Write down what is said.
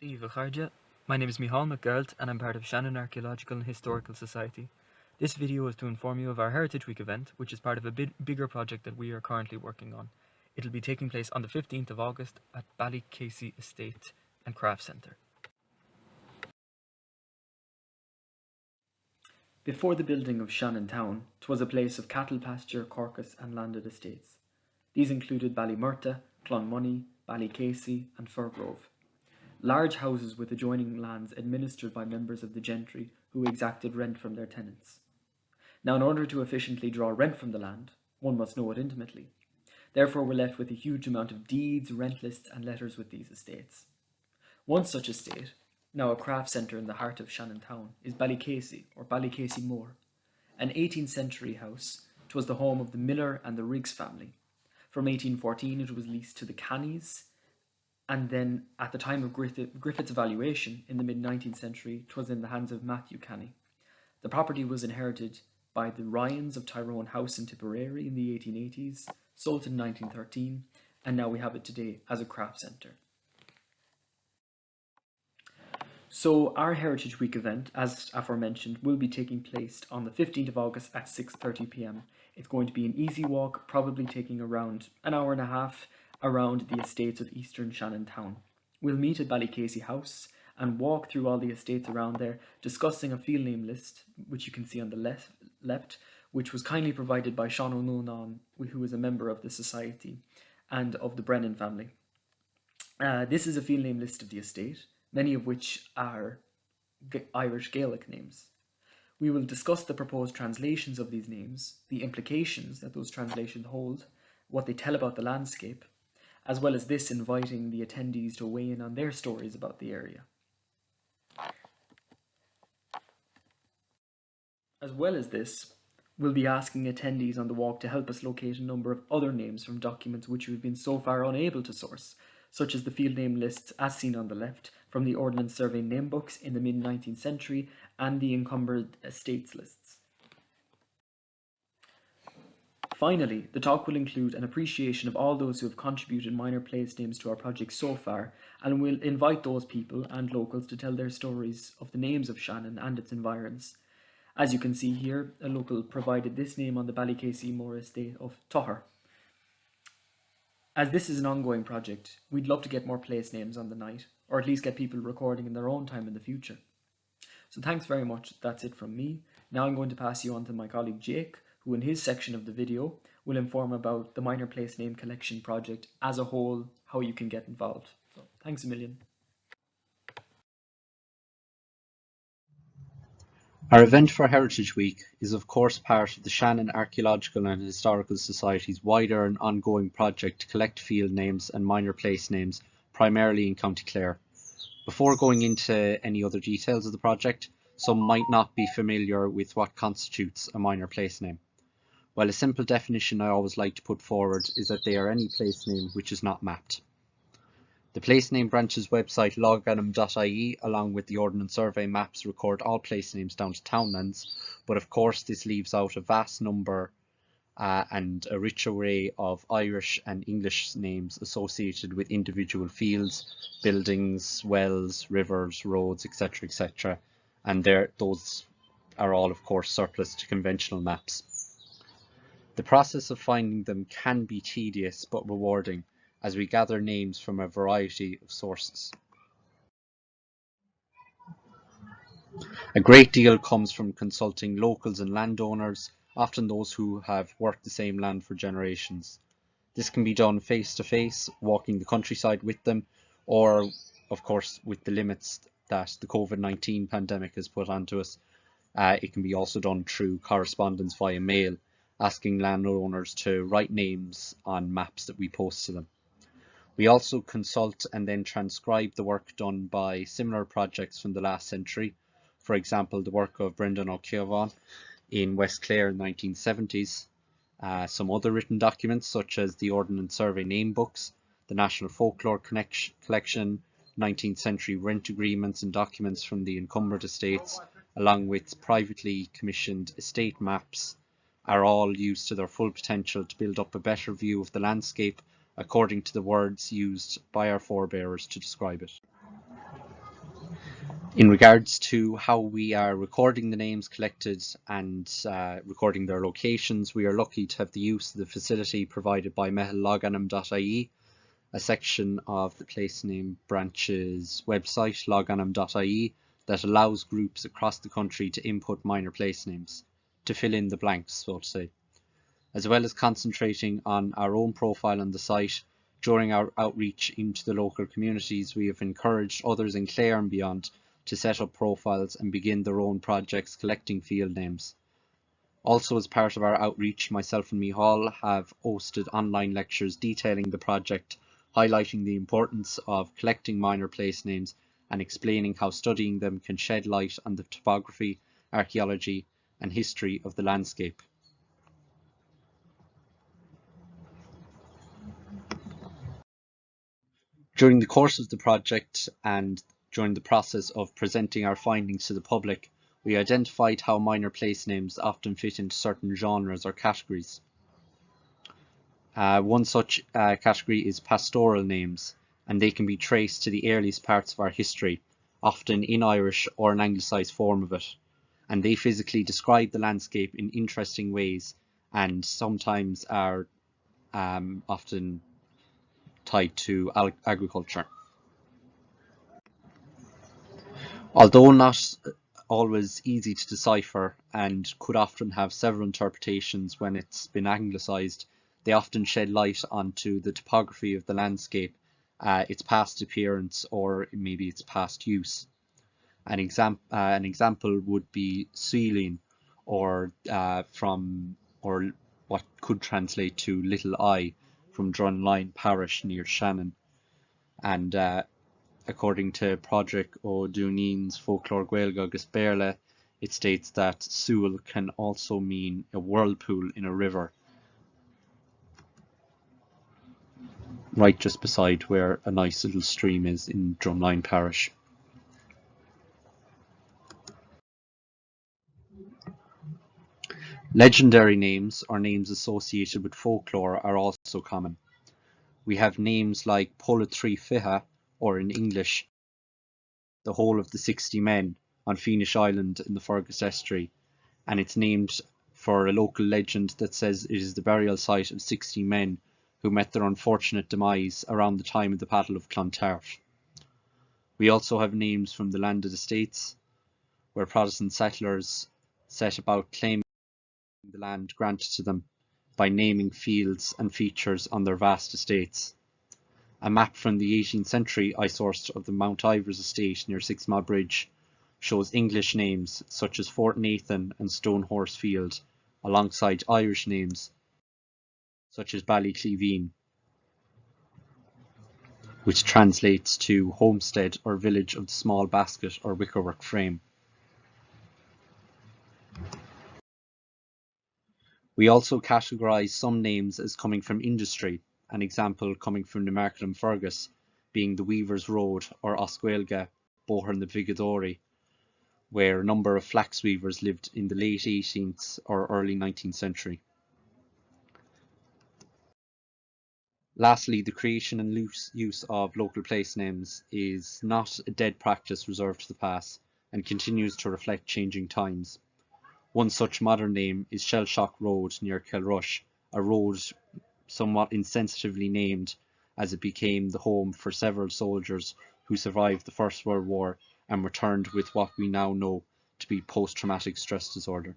Díomh Chairde. My name is Micheál McGirt and I'm part of Shannon Archaeological and Historical Society. This video is to inform you of our Heritage Week event, which is part of a bigger project that we are currently working on. It'll be taking place on the 15th of August at Ballycasey Estate and Craft Centre. Before the building of Shannon Town, 'twas a place of cattle pasture, corcus and landed estates. These included Ballymurta, Clonmoney, Ballycasey and Firgrove. Large houses with adjoining lands administered by members of the gentry who exacted rent from their tenants. Now, in order to efficiently draw rent from the land, one must know it intimately. Therefore, we're left with a huge amount of deeds, rent lists, and letters with these estates. One such estate, now a craft centre in the heart of Shannon Town, is Ballycasey, or Ballycasey Moor. An 18th century house, 'twas the home of the Miller and the Riggs family. From 1814 it was leased to the Cannies, and then at the time of Griffith's evaluation in the mid-19th century, 'twas in the hands of Matthew Canny. The property was inherited by the Ryans of Tyrone House in Tipperary in the 1880s, sold in 1913, and now we have it today as a craft centre. So our Heritage Week event, as aforementioned, will be taking place on the 15th of August at 6:30 p.m. It's going to be an easy walk, probably taking around an hour and a half around the estates of Eastern Shannon Town. We'll meet at Ballycasey House and walk through all the estates around there, discussing a field name list, which you can see on the left, which was kindly provided by Sean O'Nolan, who is a member of the Society and of the Brennan family. This is a field name list of the estate, many of which are Irish Gaelic names. We will discuss the proposed translations of these names, the implications that those translations hold, what they tell about the landscape, as well as this inviting the attendees to weigh in on their stories about the area. As well as this, we'll be asking attendees on the walk to help us locate a number of other names from documents which we've been so far unable to source, such as the field name lists as seen on the left from the Ordnance Survey name books in the mid-19th century and the encumbered estates lists. Finally, the talk will include an appreciation of all those who have contributed minor place names to our project so far, and we'll invite those people and locals to tell their stories of the names of Shannon and its environs. As you can see here, a local provided this name on the Ballycasey Moor estate of Toher. As this is an ongoing project, we'd love to get more place names on the night, or at least get people recording in their own time in the future. So thanks very much, that's it from me. Now I'm going to pass you on to my colleague Jake, who in his section of the video will inform about the minor place name collection project as a whole, how you can get involved. So thanks a million. Our event for Heritage Week is of course part of the Shannon Archaeological and Historical Society's wider and ongoing project to collect field names and minor place names, primarily in County Clare. Before going into any other details of the project, some might not be familiar with what constitutes a minor place name. Well, a simple definition I always like to put forward is that they are any place name which is not mapped. The Place Name Branch's website loganum.ie along with the Ordnance Survey maps record all place names down to townlands, but of course this leaves out a vast number and a rich array of Irish and English names associated with individual fields, buildings, wells, rivers, roads, etc., and those are all of course surplus to conventional maps. The process of finding them can be tedious but rewarding, as we gather names from a variety of sources. A great deal comes from consulting locals and landowners, often those who have worked the same land for generations. This can be done face to face, walking the countryside with them, or of course with the limits that the COVID-19 pandemic has put onto us. It can be also done through correspondence via mail, asking landowners to write names on maps that we post to them. We also consult and then transcribe the work done by similar projects from the last century. For example, the work of Brendan O'Keevan in West Clare in the 1970s. Some other written documents such as the Ordnance Survey name books, the National Folklore Collection, 19th century rent agreements and documents from the encumbered estates, along with privately commissioned estate maps, are all used to their full potential to build up a better view of the landscape according to the words used by our forebears to describe it. In regards to how we are recording the names collected and recording their locations, we are lucky to have the use of the facility provided by mehalloganum.ie, a section of the place name branch's website, loganum.ie, that allows groups across the country to input minor place names, to fill in the blanks, so to say. As well as concentrating on our own profile on the site, during our outreach into the local communities, we have encouraged others in Clare and beyond to set up profiles and begin their own projects collecting field names. Also, as part of our outreach, myself and Michal have hosted online lectures detailing the project, highlighting the importance of collecting minor place names and explaining how studying them can shed light on the topography, archaeology and history of the landscape. During the course of the project and during the process of presenting our findings to the public, we identified how minor place names often fit into certain genres or categories. One such category is pastoral names, and they can be traced to the earliest parts of our history, often in Irish or an anglicised form of it, and they physically describe the landscape in interesting ways and sometimes are often tied to agriculture. Although not always easy to decipher and could often have several interpretations when it's been anglicised, they often shed light onto the topography of the landscape, its past appearance, or maybe its past use. An example would be Sealing, or or what could translate to Little Eye, from Drumline Parish near Shannon, and according to Padraig O'Duneen's Folklore Gaeilge agus Béarla, it states that Súil can also mean a whirlpool in a river, right just beside where a nice little stream is in Drumline Parish. Legendary names or names associated with folklore are also common. We have names like Pola Trí Fiche, or in English, the whole of the 60 men on Feenish Island in the Fergus Estuary, and it's named for a local legend that says it is the burial site of 60 men who met their unfortunate demise around the time of the Battle of Clontarf. We also have names from the landed estates, where Protestant settlers set about claiming the land granted to them by naming fields and features on their vast estates. A map from the 18th century I sourced of the Mount Ivors estate near Sixmagh Bridge shows English names such as Fort Nathan and Stonehorse Field, alongside Irish names such as Ballycleeveen, which translates to homestead or village of the small basket or wickerwork frame. We also categorise some names as coming from industry, an example coming from Newmarket and Fergus being the Weavers' Road or Oscuelga, Bohern the Vigadori, where a number of flax weavers lived in the late 18th or early 19th century. Lastly, the creation and loose use of local place names is not a dead practice reserved to the past and continues to reflect changing times. One such modern name is Shellshock Road near Kilrush, a road somewhat insensitively named as it became the home for several soldiers who survived the First World War and returned with what we now know to be post-traumatic stress disorder.